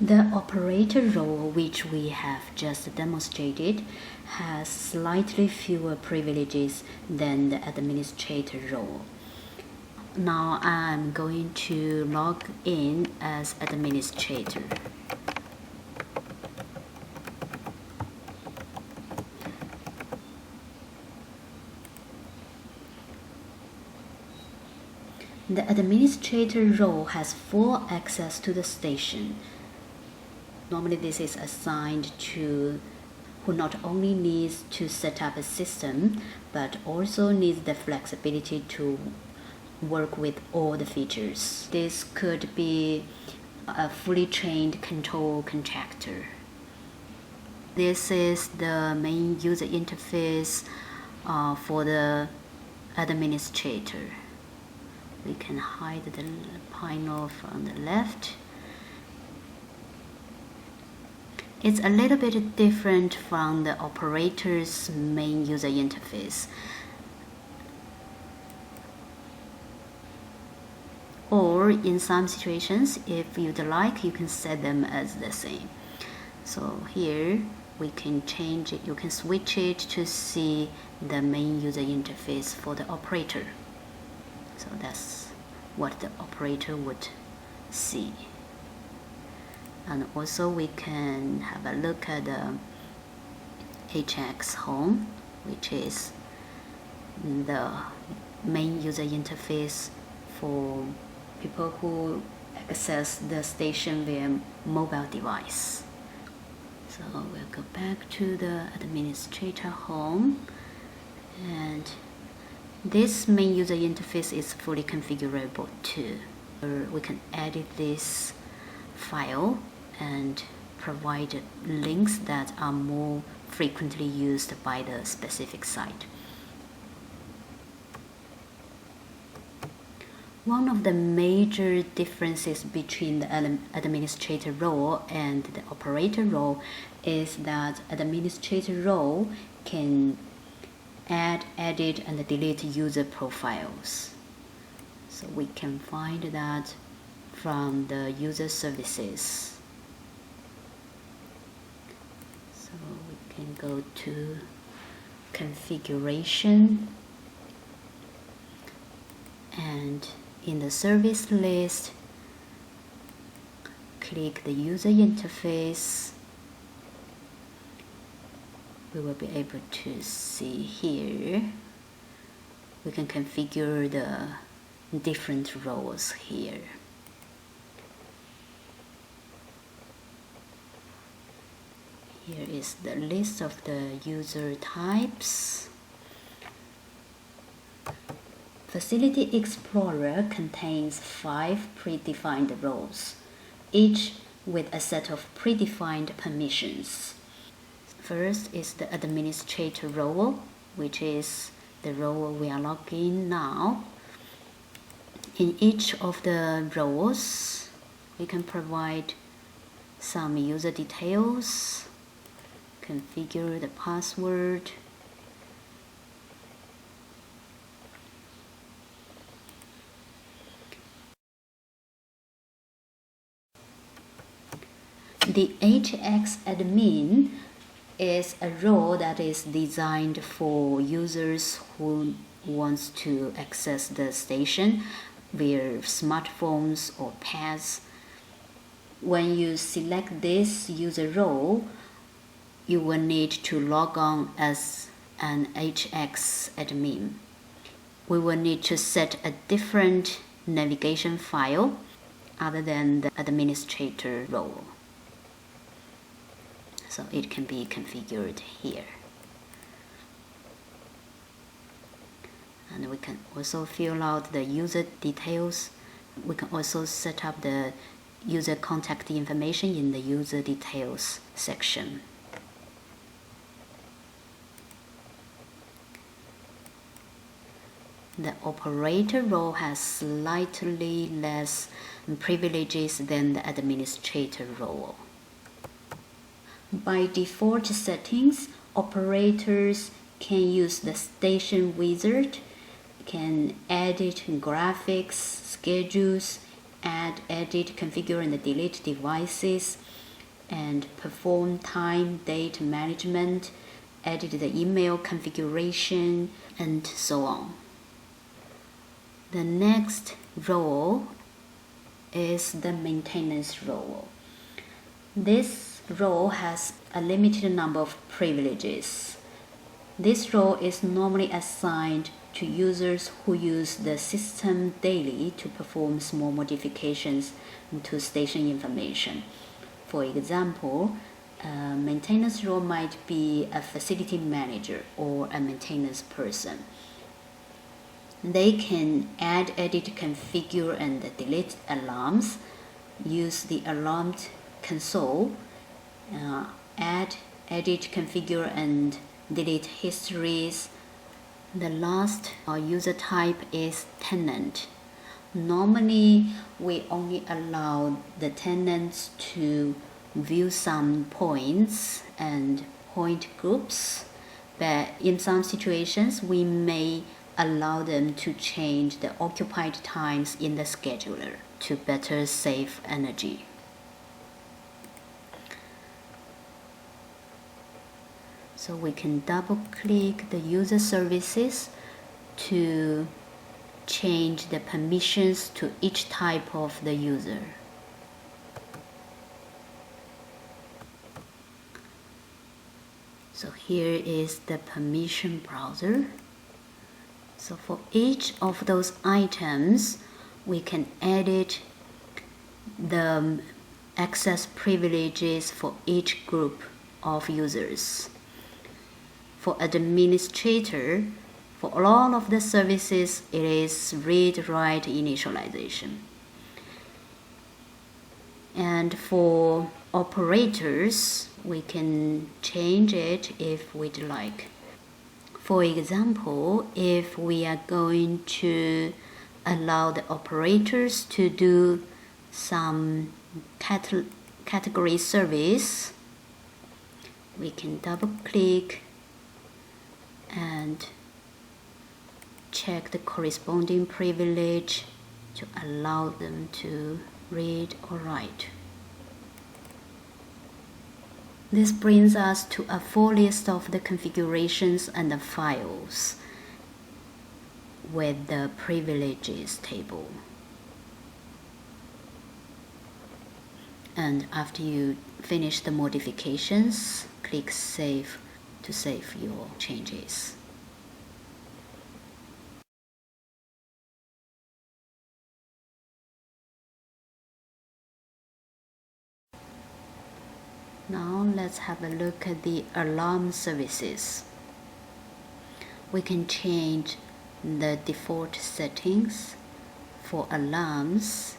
The operator role, which we have just demonstrated, has slightly fewer privileges than the administrator role. Now I'm going to log in as administrator. The administrator role has full access to the station. Normally this is assigned to who not only needs to set up a system, but also needs the flexibility to work with all the features. This could be a fully trained control contractor. This is the main user interface for the administrator. We can hide the panel from the left. It's a little bit different from the operator's main user interface. Or in some situations, if you'd like, you can set them as the same. So here we can change it, you can switch it to see the main user interface for the operator. So that's what the operator would see. And also we can have a look at the HX Home, which is the main user interface for people who access the station via mobile device. So we'll go back to the administrator home, and this main user interface is fully configurable too. We can edit this file and provide links that are more frequently used by the specific site. One of the major differences between the administrator role and the operator role is that administrator role can add, edit, and delete user profiles. So we can find that from the user services. So we can go to configuration, and in the service list, click the user interface. We will be able to see here. We can configure the different roles here. Here is the list of the user types. Facility Explorer contains 5 predefined roles, each with a set of predefined permissions. First is the administrator role, which is the role we are logging in now. In each of the roles, we can provide some user details, configure the password, the HX admin is a role that is designed for users who wants to access the station via smartphones or pads. When you select this user role, you will need to log on as an HX admin. We will need to set a different navigation file other than the administrator role. So it can be configured here. And we can also fill out the user details. We can also set up the user contact information in the user details section. The operator role has slightly less privileges than the administrator role. By default settings, operators can use the station wizard, can edit graphics, schedules, add, edit, configure, and delete devices, and perform time, date management, edit the email configuration, and so on. The next role is the maintenance role. This role has a limited number of privileges. This role is normally assigned to users who use the system daily to perform small modifications to station information. For example, a maintenance role might be a facility manager or a maintenance person. They can add, edit, configure, and delete alarms, use the alarm console, add, edit, configure, and delete histories. The last user type is tenant. Normally, we only allow the tenants to view some points and point groups, but in some situations, we may allow them to change the occupied times in the scheduler to better save energy. So we can double click the user services to change the permissions to each type of the user. So here is the permission browser. So for each of those items, we can edit the access privileges for each group of users. For administrator, for all of the services, it is read-write initialization. And for operators, we can change it if we'd like. For example, if we are going to allow the operators to do some category service, we can double click and check the corresponding privilege to allow them to read or write. This brings us to a full list of the configurations and the files with the privileges table. And after you finish the modifications, click Save to save your changes. Now let's have a look at the alarm services. We can change the default settings for alarms.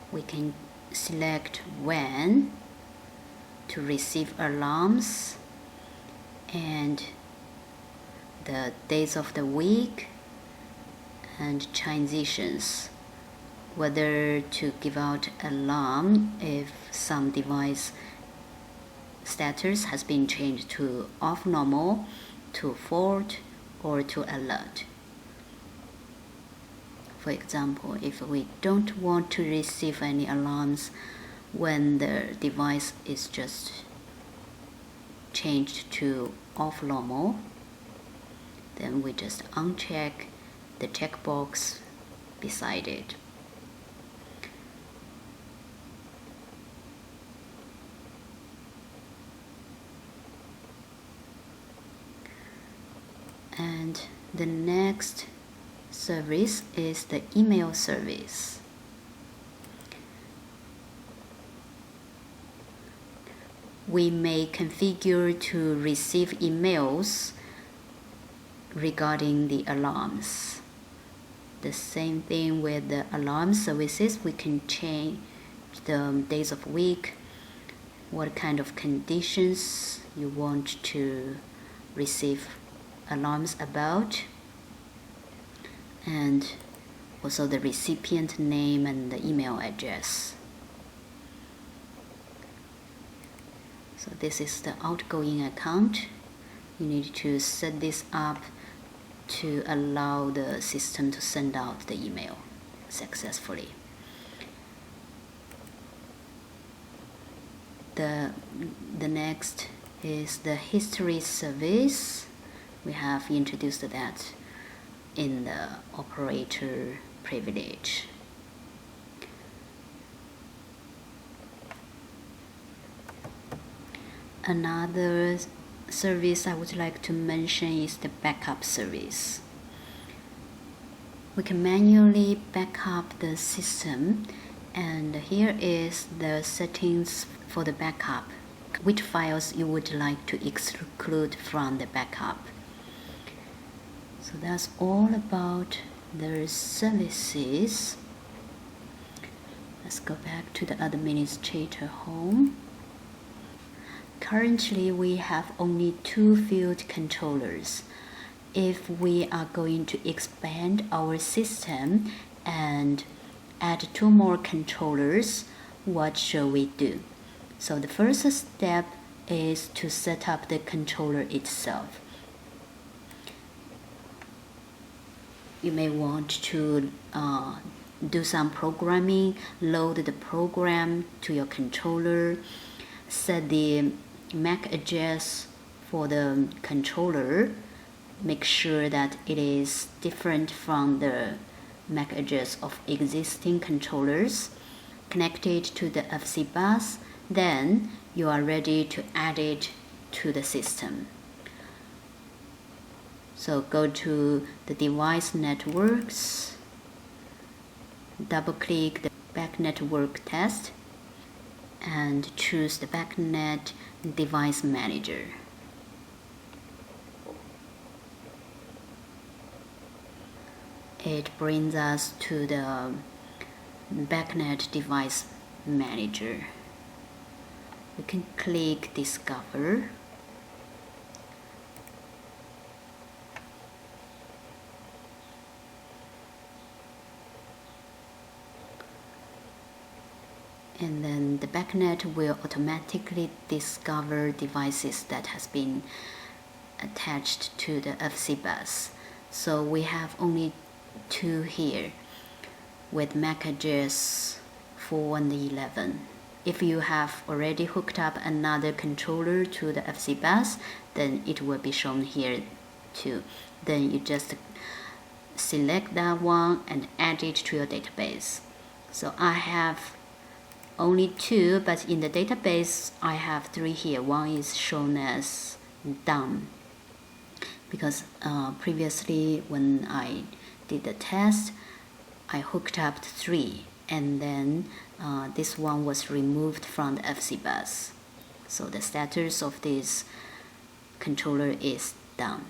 We can select when to receive alarms and the days of the week and transitions, whether to give out alarm if some device status has been changed to off normal, to fault, or to alert. For example, if we don't want to receive any alarms when the device is just changed to off normal, then we just uncheck the checkbox beside it. And the next service is the email service. We may configure to receive emails regarding the alarms. The same thing with the alarm services, we can change the days of week, what kind of conditions you want to receive alarms about, and also the recipient name and the email address. So this is the outgoing account. You need to set this up to allow the system to send out the email successfully. The next is the history service. We have introduced that in the operator privilege. Another service I would like to mention is the backup service. We can manually back up the system, and here is the settings for the backup, which files you would like to exclude from the backup. So that's all about the services. Let's go back to the administrator home. Currently, we have only 2 field controllers. If we are going to expand our system and add 2 more controllers, what shall we do? So the first step is to set up the controller itself. You may want to do some programming, load the program to your controller, set the MAC address for the controller, make sure that it is different from the MAC address of existing controllers, connect it to the FC bus, then you are ready to add it to the system. So go to the device networks, double click the back network test, and choose the BACnet device manager. It brings us to the BACnet device manager. We can click discover. And then the BACnet will automatically discover devices that has been attached to the FC bus. So we have only 2 here with MAC address 4111. If you have already hooked up another controller to the FC bus, then it will be shown here too. Then you just select that one and add it to your database. So I have only 2, but in the database I have 3 here. One is shown as done because previously when I did the test, I hooked up 3, and then this one was removed from the FC bus. So the status of this controller is done.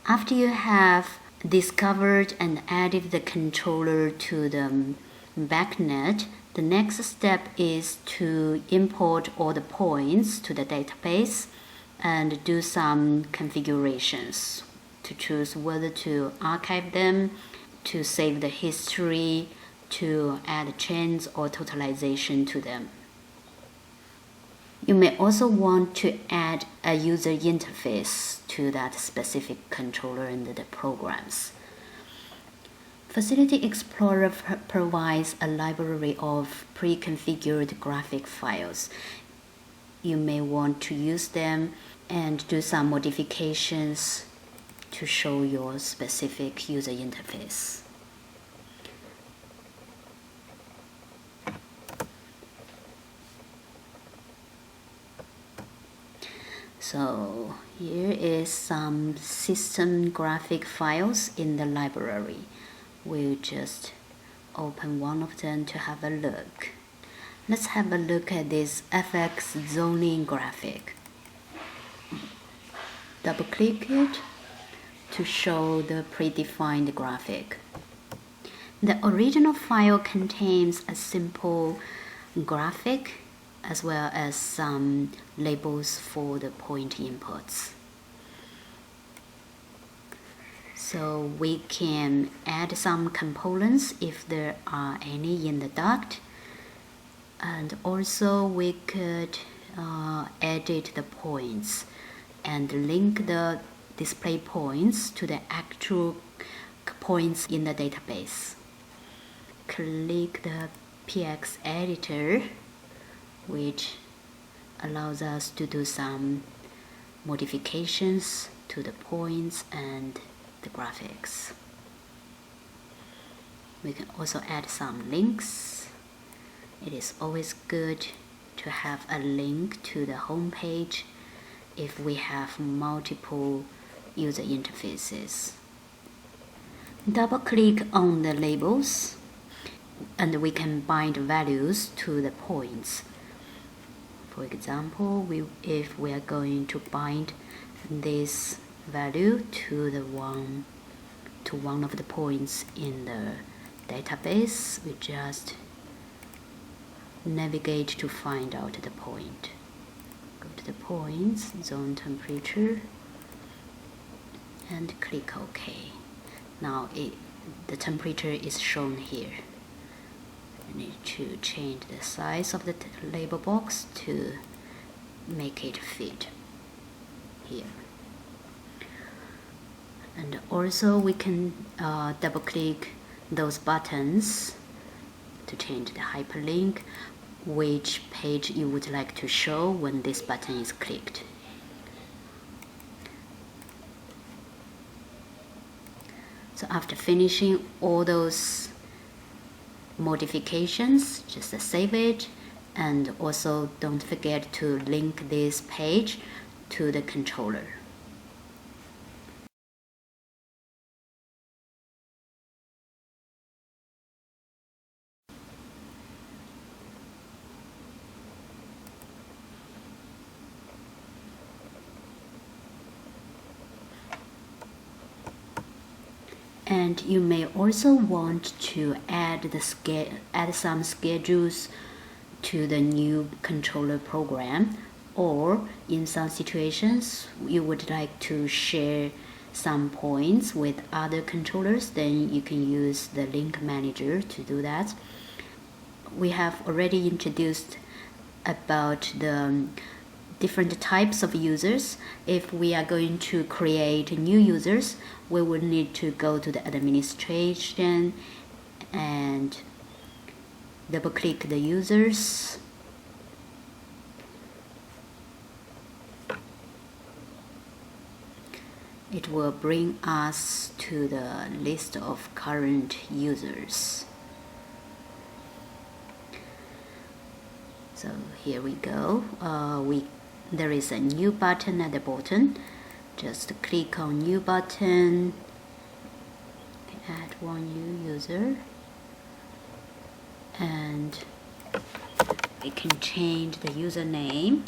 After you have discovered and added the controller to the BACnet, the next step is to import all the points to the database and do some configurations to choose whether to archive them, to save the history, to add chains or totalization to them. You may also want to add a user interface to that specific controller and the programs. Facility Explorer provides a library of pre-configured graphic files. You may want to use them and do some modifications to show your specific user interface. So here is some system graphic files in the library. We'll just open one of them to have a look. Let's have a look at this FX zoning graphic. Double click it to show the predefined graphic. The original file contains a simple graphic as well as some labels for the point inputs. So we can add some components if there are any in the duct, and also we could edit the points and link the display points to the actual points in the database. Click the PX editor, which allows us to do some modifications to the points and the graphics. We can also add some links. It is always good to have a link to the home page if we have multiple user interfaces. Double click on the labels and we can bind values to the points. For example, if we are going to bind this value to one of the points in the database, we just navigate to find out the point. Go to the points, zone temperature, and click OK. Now the temperature is shown here. We need to change the size of the label box to make it fit here. And also we can double click those buttons to change the hyperlink, which page you would like to show when this button is clicked. So after finishing all those modifications, just save it, and also don't forget to link this page to the controller. And you may also want to add some schedules to the new controller program, or in some situations you would like to share some points with other controllers, then you can use the link manager to do that. We have already introduced about the different types of users. If we are going to create new users, we will need to go to the administration and double click the users. It will bring us to the list of current users. So here we go. There is a new button at the bottom. Just click on new button, add one new user, and we can change the username.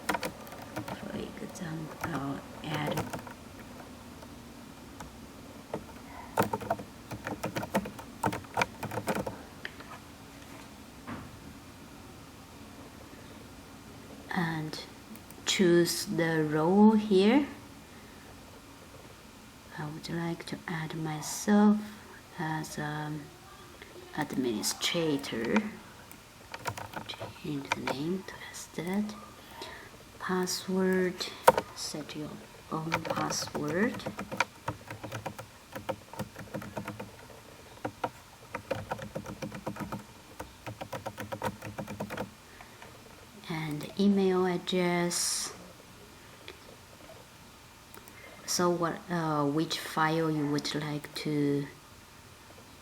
For example, I'll add and choose the role here. I would like to add myself as an administrator. Change the name to as that. Password, set your own password. And email address. So which file you would like to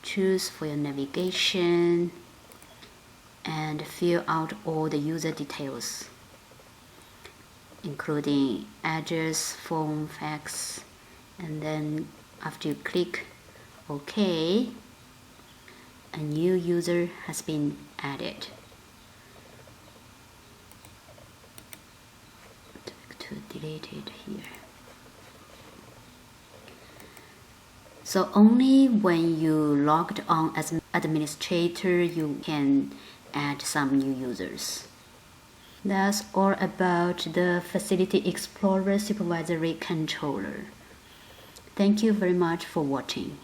choose for your navigation, and fill out all the user details, including address, phone, fax, and then after you click OK, a new user has been added. To delete it here. So only when you logged on as an administrator you can add some new users. That's all about the Facility Explorer Supervisory Controller. Thank you very much for watching.